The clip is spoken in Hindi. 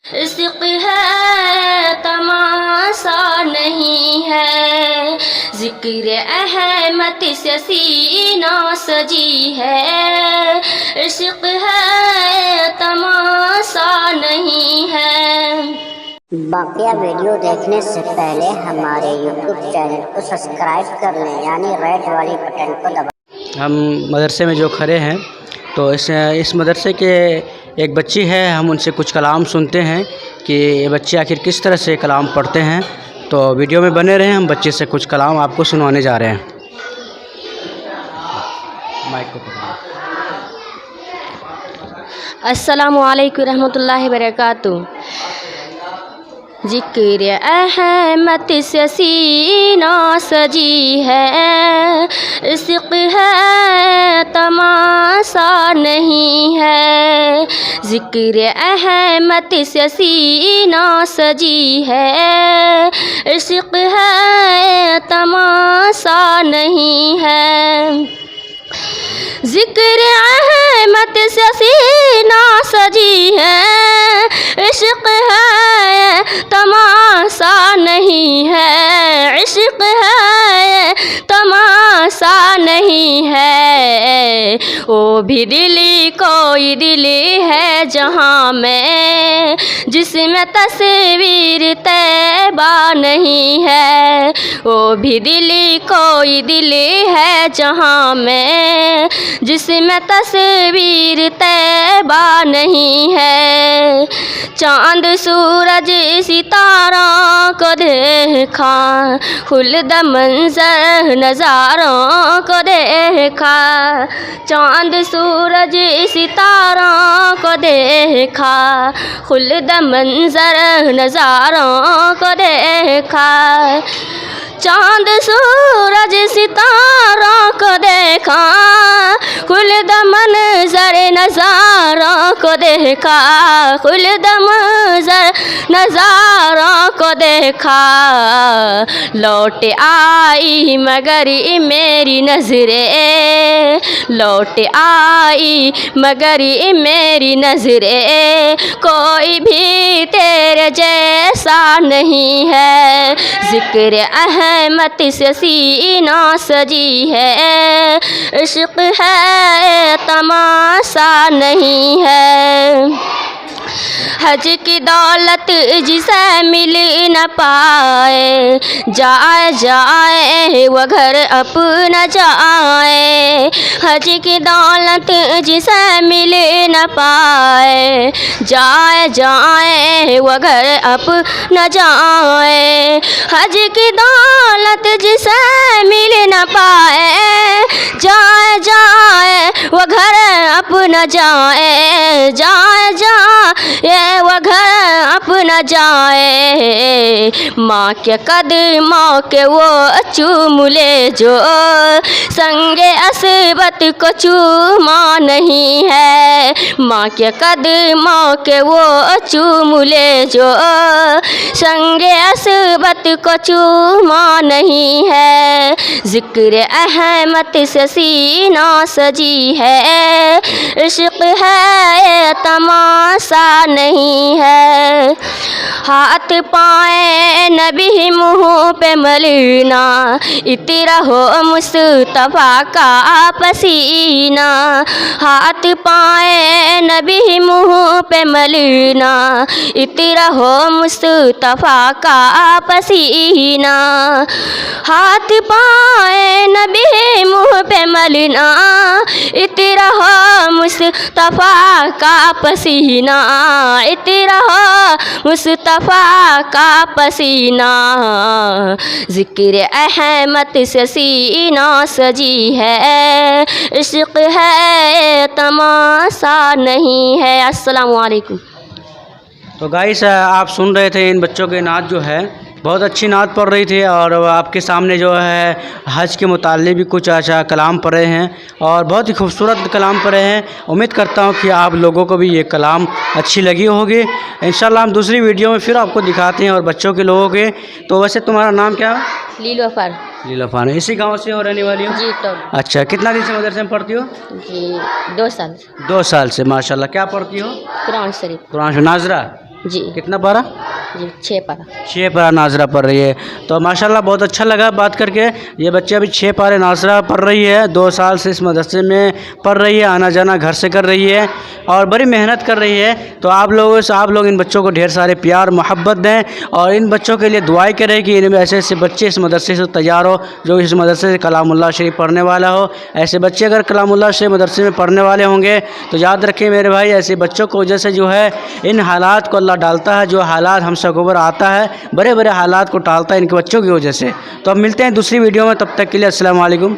इश्क है तमाशा नहीं है, जिक्र अहमद से सीना सजी है। इश्क है तमाशा नहीं है। बाकिया वीडियो देखने से पहले हमारे YouTube चैनल को सब्सक्राइब कर लें, यानी रेड वाली बटन को दबाएं। हम मदरसे में जो खड़े हैं तो इस मदरसे के एक बच्ची है, हम उनसे कुछ कलाम सुनते हैं कि ये बच्चे आखिर किस तरह से कलाम पढ़ते हैं। तो वीडियो में बने रहें, हम बच्चे से कुछ कलाम आपको सुनवाने जा रहे हैं। माइक को पकड़ो। अस्सलामु अलैकुम रहमतुल्लाहि बरकातुहू। जिक्र अहमद से सीना सजी है, इश्क है तमाशा नहीं है। जिक्र अहमद से सीना सजी है, इश्क है तमाशा नहीं है। जिक्र अहमद से सीना सजी है, इश्क है तमाशा नहीं है। इश्क है तमाशा नहीं है। वो भी दिली कोई दिली है जहाँ में, जिसमें तस्वीर तैबा नहीं है। वो भी दिली कोई दिली है जहाँ में, जिसमें तस्वीर तैबा नहीं है। चांद सूरज सितारों को देखा, खुल्द मंजर नज़ारों को देखा। चांद सूरज सितारों को देखा, खुल्द मंजर नज़ारों को देखा। चांद सूरज सितारों को देखा, खुल्द मंजर नज़ारों को देखा। खुल्द मंजर नज़ारों को देखा। लौट आई मगर मेरी नज़रें, लौट आई मगर मेरी नज़रें, कोई भी तेरे जैसा नहीं है। जिक्र अहमद से सीना सजी है, इश्क है तमाशा नहीं है। हज की दौलत जिसे मिल न पाए, जाए जाए वो घर अपना जाए। हज की दौलत जिसे मिल न पाए, जाए जाए वो घर अपना जाए। हज की दौलत जिसे मिल न पाए, जाए जाए वो घर अपना जाए। जाए जाए वो घर अपना जाए। माँ के कदमों के वो चूम ले जो, संगे असबत को चूमा नहीं है। माँ के कदमों के वो चूम ले जो, संगे असबत को चूमा नहीं है। जिक्र अहमद से सीना सजी है, इश्क है तमाशा नहीं है। हाथ पाए नबी मुँह पे मलना, इतना हो मुस्तफ़ा का पसीना। हाथ पाए नबी मुँह पे मलना, इतना हो मुस्तफ़ा का पसीना। हाथ पाए नबी मुँह पे मलना, इतना हो मुस्तफ़ा का पसीना। इतना हो मुस्तफ़ा का पसीना। जिक्र अहमद से सीना सजी है, इश्क है तमाशा नहीं है। अस्सलामु अलैकुम। तो गाइस, आप सुन रहे थे इन बच्चों के नात जो है बहुत अच्छी नात पढ़ रही थी, और आपके सामने जो है हज के मुताल्लिक़ भी कुछ अच्छा कलाम पढ़े हैं और बहुत ही खूबसूरत कलाम पढ़े हैं। उम्मीद करता हूँ कि आप लोगों को भी ये कलाम अच्छी लगी होगी। इंशाल्लाह हम दूसरी वीडियो में फिर आपको दिखाते हैं और बच्चों के लोगों के। तो वैसे तुम्हारा नाम क्या है? लीलोफर। लीलोफर, इसी गांव से हो रहने वाली हो? जी। तो अच्छा, कितना दिन से मदरसे में पढ़ती हो? जी 2 साल। 2 साल से, माशाल्लाह। क्या पढ़ती हो? कुरान शरीफ। कुरान नाजरा। जी कितना पारा? जी 6 पारा। 6 पारा नाजरा पढ़ रही है। तो माशाल्लाह बहुत अच्छा लगा बात करके। ये बच्चे अभी 6 पारे नाजरा पढ़ रही है। 2 साल से इस मदरसे में पढ़ रही है, आना जाना घर से कर रही है और बड़ी मेहनत कर रही है। तो आप लोग इन बच्चों को ढेर सारे प्यार मोहब्बत दें और इन बच्चों के लिए दुआएं करें कि इनमें ऐसे ऐसे बच्चे इस मदरसे से तैयार हो जो इस मदरसे से कलामुल्लाह शरीफ पढ़ने वाला हो। ऐसे बच्चे अगर कलामुल्लाह शरीफ मदरसे में पढ़ने वाले होंगे तो याद रखें मेरे भाई, ऐसे बच्चों को वजह से जो है इन हालात को अल्लाह डालता है। जो हालात हम सब ऊपर आता है, बड़े बड़े हालात को टालता है इनके बच्चों की वजह से। तो अब मिलते हैं दूसरी वीडियो में, तब तक के लिए अस्सलाम वालेकुम।